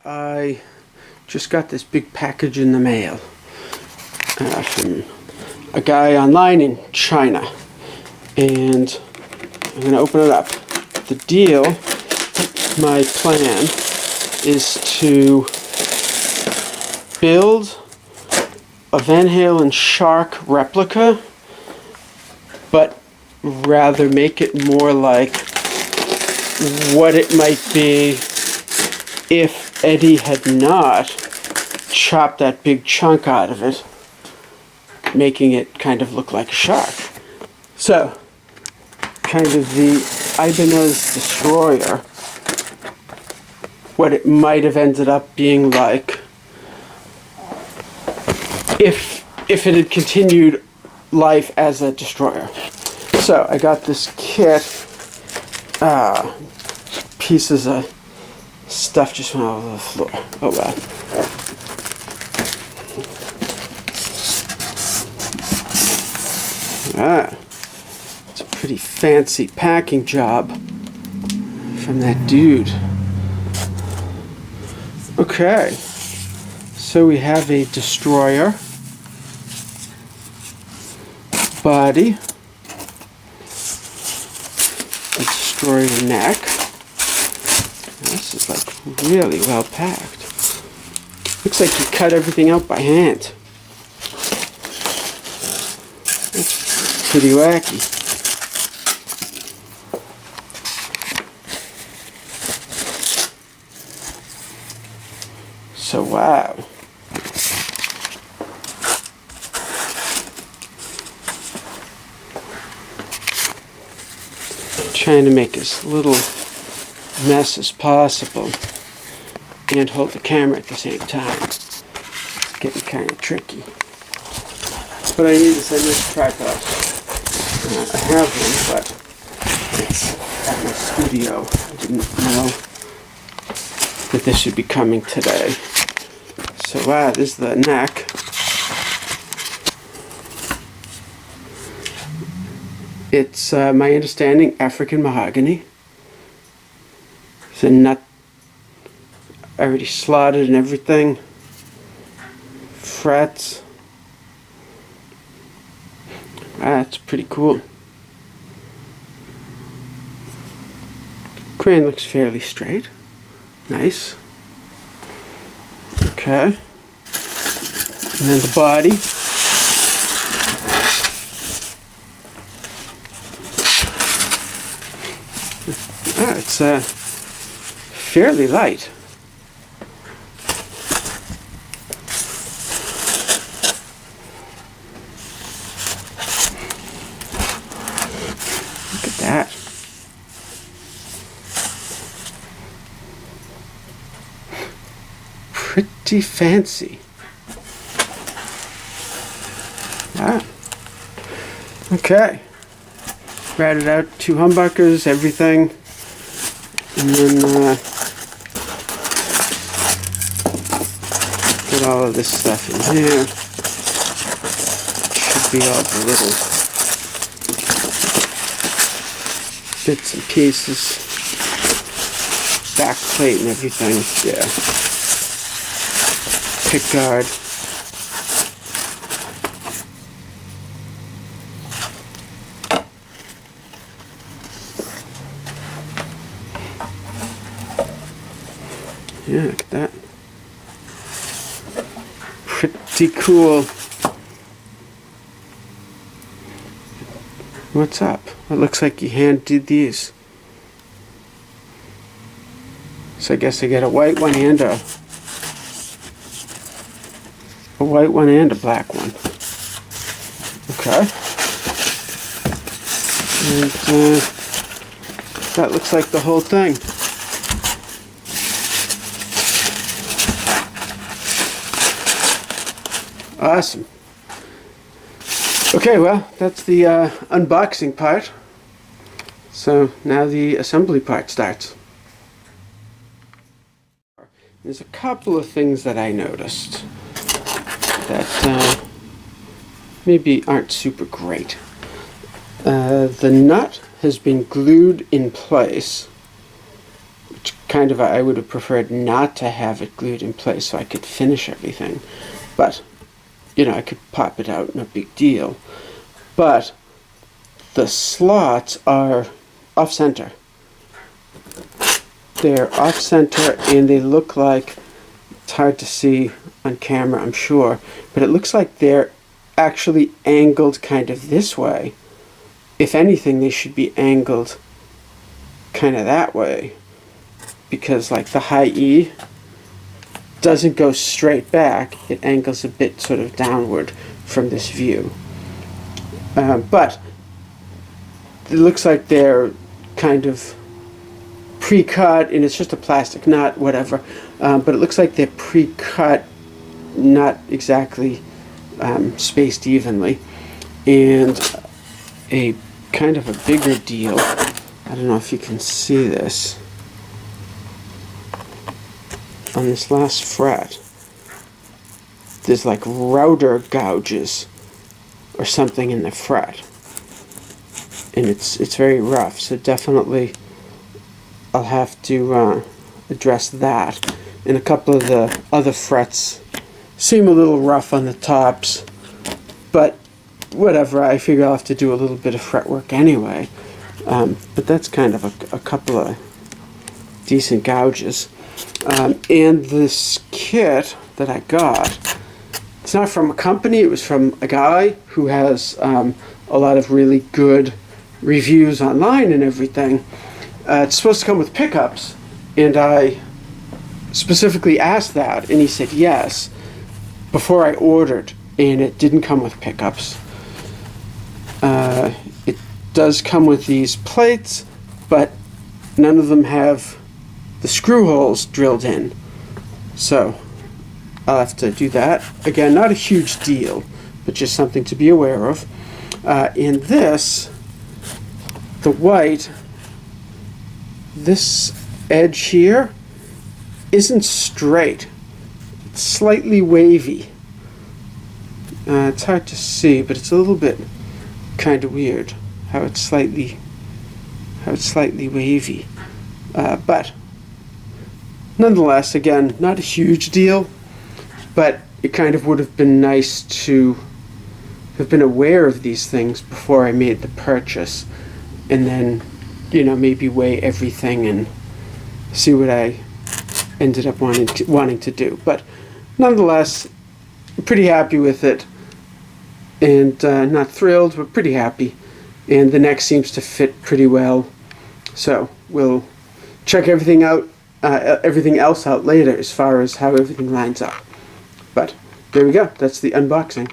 I just got this big package in the mail from a guy online in China, and I'm going to open it up. The deal, my plan, is to build a Van Halen Shark replica, but rather make it more like what it might be if Eddie had not chopped that big chunk out of it, making it kind of look like a shark. So, kind of the Ibanez Destroyer, what it might have ended up being like if it had continued life as a destroyer. So I got this kit, pieces of stuff just went all over the floor. Oh well. It's a pretty fancy packing job from that dude. Okay, so we have a destroyer, body, a destroyer neck. This is like really well packed. Looks like you cut everything out by hand. That's pretty wacky. So wow. Trying to make as little mess as possible and hold the camera at the same time. It's getting kind of tricky. But I need to send this tripod. I have one, but it's at my studio. I didn't know that this should be coming today. So wow, this is the neck. It's, my understanding, African mahogany. It's a nut already slotted and everything. Frets. That's pretty cool. Crane looks fairly straight. Nice. Okay. And then the body. It's fairly light. Look at that. Pretty fancy. Wow. Okay. Ratted out 2 humbuckers, everything. And then get all of this stuff in here. Should be all the little bits and pieces. Back plate and everything. Yeah. Pick guard. Yeah, look at that. Pretty cool. What's up? It looks like you hand did these. So I guess I get a white one and a white one and a black one. Okay. And that looks like the whole thing. Awesome. Okay, well, that's the unboxing part. So now the assembly part starts. There's a couple of things that I noticed that maybe aren't super great. The nut has been glued in place, which kind of, I would have preferred not to have it glued in place so I could finish everything. But, you know, I could pop it out, no big deal. But the slots are off-center. They're off-center, and they look like, it's hard to see on camera, I'm sure, but it looks like they're actually angled kind of this way. If anything, they should be angled kind of that way, because like the high E doesn't go straight back, it angles a bit sort of downward from this view. But it looks like they're kind of pre-cut, and it's just a plastic nut, whatever, but it looks like they're pre-cut, not exactly spaced evenly. And a kind of a bigger deal, I don't know if you can see this, on this last fret there's like router gouges or something in the fret, and it's very rough, so definitely I'll have to address that. And a couple of the other frets seem a little rough on the tops, but whatever, I figure I'll have to do a little bit of fretwork anyway. But that's kind of a couple of decent gouges. And this kit that I got, it's not from a company, it was from a guy who has a lot of really good reviews online and everything. It's supposed to come with pickups, and I specifically asked that, and he said yes before I ordered, and it didn't come with pickups. It does come with these plates, but none of them have the screw holes drilled in, so I'll have to do that. Again, not a huge deal, but just something to be aware of. In this, the white, this edge here isn't straight. It's slightly wavy. It's hard to see, but it's a little bit kind of weird how it's slightly wavy. But nonetheless, again, not a huge deal, but it kind of would have been nice to have been aware of these things before I made the purchase, and then, you know, maybe weigh everything and see what I ended up wanting to do. But nonetheless, I'm pretty happy with it, and not thrilled, but pretty happy. And the neck seems to fit pretty well, so we'll check everything out, everything else out later as far as how everything lines up. But there we go, that's the unboxing.